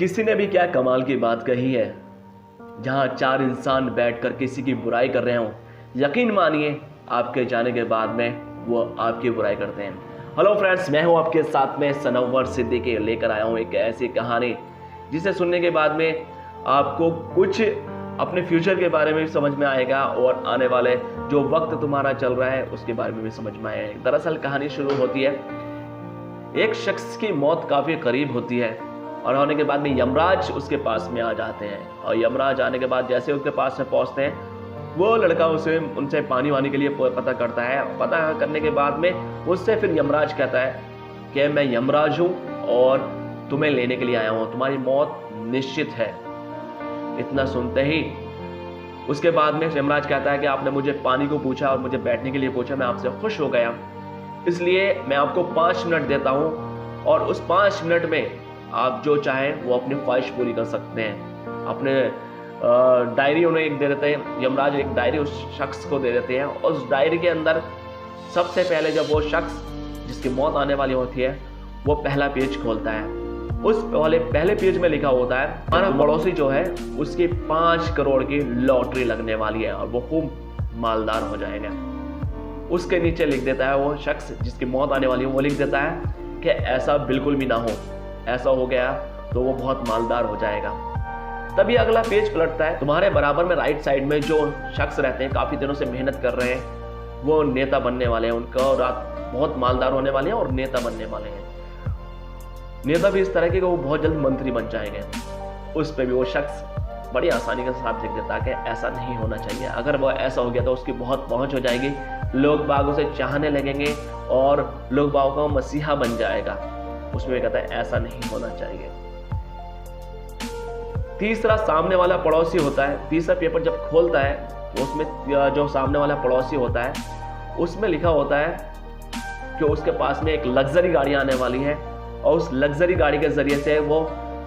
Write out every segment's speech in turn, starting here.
किसी ने भी क्या कमाल की बात कही है, जहां चार इंसान बैठकर किसी की बुराई कर रहे हो, यकीन मानिए आपके जाने के बाद में वो आपकी बुराई करते हैं। हेलो फ्रेंड्स, मैं हूं आपके साथ में सनवर सिद्दीकी, लेकर आया हूं एक ऐसी कहानी जिसे सुनने के बाद में आपको कुछ अपने फ्यूचर के बारे में भी समझ में आएगा और आने वाले जो वक्त तुम्हारा चल रहा है उसके बारे में भी समझ में आएगा। दरअसल कहानी शुरू होती है, एक शख्स की मौत काफ़ी करीब होती है और होने के बाद में यमराज उसके पास में आ जाते हैं। और यमराज आने के बाद जैसे उसके पास में पहुंचते हैं, वो लड़का उनसे पानी वानी के लिए पता करता है। पता करने के बाद में उससे फिर यमराज कहता है कि मैं यमराज हूँ और तुम्हें लेने के लिए आया हूँ, तुम्हारी मौत निश्चित है। इतना सुनते ही उसके बाद में यमराज कहता है कि आपने मुझे पानी को पूछा और मुझे बैठने के लिए पूछा, मैं आपसे खुश हो गया, इसलिए मैं आपको 5 मिनट देता हूँ और उस 5 मिनट में आप जो चाहें वो अपनी ख्वाहिश पूरी कर सकते हैं। अपने डायरी उन्हें एक दे देते हैं, यमराज एक डायरी उस शख्स को दे देते हैं और उस डायरी के अंदर सबसे पहले जब वो शख्स जिसकी मौत आने वाली होती है वो पहला पेज खोलता है, उस पहले पेज में लिखा होता है हमारा पड़ोसी जो है उसकी 5 करोड़ की लॉटरी लगने वाली है और वो खूब मालदार हो जाएगा। उसके नीचे लिख देता है वो शख्स जिसकी मौत आने वाली है, वो लिख देता है कि ऐसा बिल्कुल भी ना हो, ऐसा हो गया तो वो बहुत मालदार हो जाएगा। तभी अगला पेज पलटता है, तुम्हारे बराबर में राइट साइड में जो शख्स रहते हैं, काफी दिनों से मेहनत कर रहे हैं, वो नेता बनने वाले हैं, उनका रात बहुत मालदार होने वाले हैं और नेता बनने वाले हैं। नेता भी इस तरह के वो बहुत जल्द मंत्री बन जाएंगे। उस पर भी वो शख्स बड़ी आसानी के साथ लिख देता है कि ऐसा नहीं होना चाहिए, अगर वो ऐसा हो गया तो उसकी बहुत पहुंच हो जाएगी, लोग बाग उसे चाहने लगेंगे और लोग बाग का मसीहा बन जाएगा। उसमें कहता है ऐसा नहीं होना चाहिए। तीसरा सामने वाला पड़ोसी होता है, तीसरा पेपर जब खोलता है तो उसमें जो सामने वाला पड़ोसी होता है उसमें लिखा होता है कि उसके पास में एक लग्जरी गाड़ी आने वाली है और उस लग्जरी गाड़ी के जरिए से वो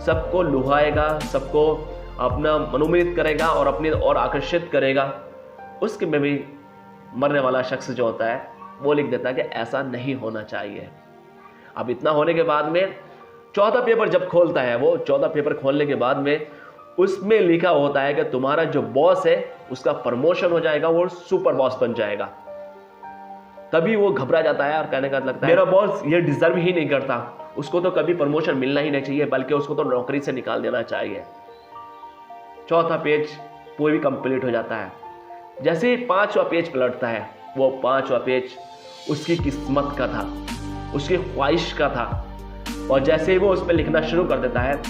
सबको लुभाएगा, सबको अपना मनोमित करेगा और अपनी और आकर्षित करेगा। उसके में भी मरने वाला शख्स जो होता है वो लिख देता है कि ऐसा नहीं होना चाहिए। अब इतना होने के बाद में चौथा पेपर जब खोलता है, वो चौथा पेपर खोलने के बाद में उसमें लिखा होता है कि तुम्हारा जो बॉस है उसका प्रमोशन हो जाएगा, वो सुपर बॉस बन जाएगा। तभी वो घबरा जाता है और कहने का लगता है मेरा बॉस ये डिजर्व ही नहीं करता, उसको तो कभी प्रमोशन मिलना ही नहीं चाहिए, बल्कि उसको तो नौकरी से निकाल देना चाहिए। चौथा पेज पूरी कंप्लीट हो जाता है। जैसे ही 5वां पेज पलटता है, वो 5वां पेज उसकी किस्मत का था, उसकी ख्वाहिश का था। और जैसे ही वो उस पर लिखना शुरू कर देता है,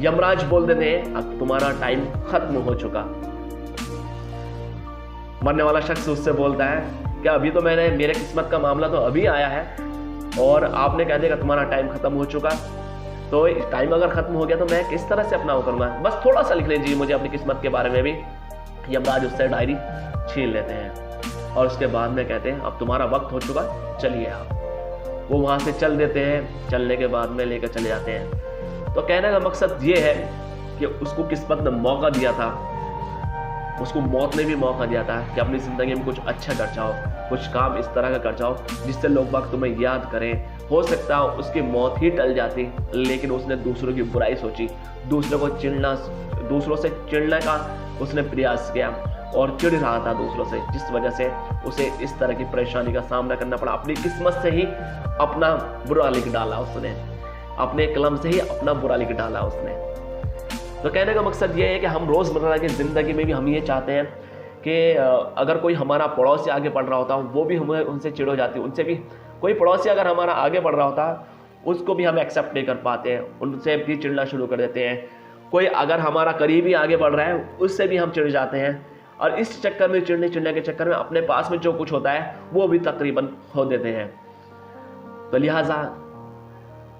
यमराज बोल देते हैं अब तुम्हारा टाइम खत्म हो चुका। मरने वाला शख्स उससे बोलता है कि अभी तो मेरे किस्मत का मामला तो अभी आया है और आपने कह दिया तुम्हारा टाइम खत्म हो चुका, तो टाइम अगर खत्म हो गया तो मैं किस तरह से अपना वो करूंगा, बस थोड़ा सा लिख लीजिए मुझे अपनी किस्मत के बारे में भी। यमराज उससे डायरी छीन लेते हैं और उसके बाद में कहते हैं अब तुम्हारा वक्त हो चुका, चलिए आप। वो वहाँ से चल देते हैं, चलने के बाद में लेकर चले जाते हैं। तो कहने का मकसद ये है कि उसको किस्मत ने मौका दिया था, उसको मौत ने भी मौका दिया था कि अपनी ज़िंदगी में कुछ अच्छा कर जाओ, कुछ काम इस तरह का कर जाओ जिससे लोग बाग तुम्हें याद करें। हो सकता है उसकी मौत ही टल जाती, लेकिन उसने दूसरों की बुराई सोची, दूसरों से चिढ़ने का उसने प्रयास किया और चिढ़ रहा था दूसरों से, जिस वजह से उसे इस तरह की परेशानी का सामना करना पड़ा। अपनी किस्मत से ही अपना बुरा लिख डाला उसने, अपने कलम से ही अपना बुरा लिख डाला उसने। तो कहने का मकसद ये है कि हम रोज़मर्रा की ज़िंदगी में भी हम ये चाहते हैं कि अगर कोई हमारा पड़ोसी आगे बढ़ रहा होता वो भी हमें उनसे चिढ़ हो जाती, उनसे भी कोई पड़ोसी अगर हमारा आगे बढ़ रहा होता उसको भी हम एक्सेप्ट नहीं कर पाते हैं, उनसे भी चिढ़ना शुरू कर देते हैं। कोई अगर हमारा करीबी आगे बढ़ रहा है उससे भी हम चिढ़ जाते हैं और इस चक्कर में चिढ़ने के चक्कर में अपने पास में जो कुछ होता है वो भी तकरीबन खो देते हैं। तो लिहाजा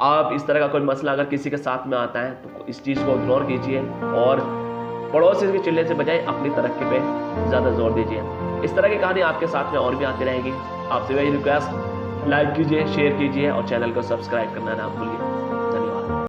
आप इस तरह का कोई मसला अगर किसी के साथ में आता है तो इस चीज़ को इग्नोर कीजिए और पड़ोसी के चिल्ले से बजाय अपनी तरक्की पे ज़्यादा जोर दीजिए। इस तरह की कहानी आपके साथ में और भी आती रहेगी। आपसे वही रिक्वेस्ट, लाइक कीजिए, शेयर कीजिए और चैनल को सब्सक्राइब करना ना भूलिए।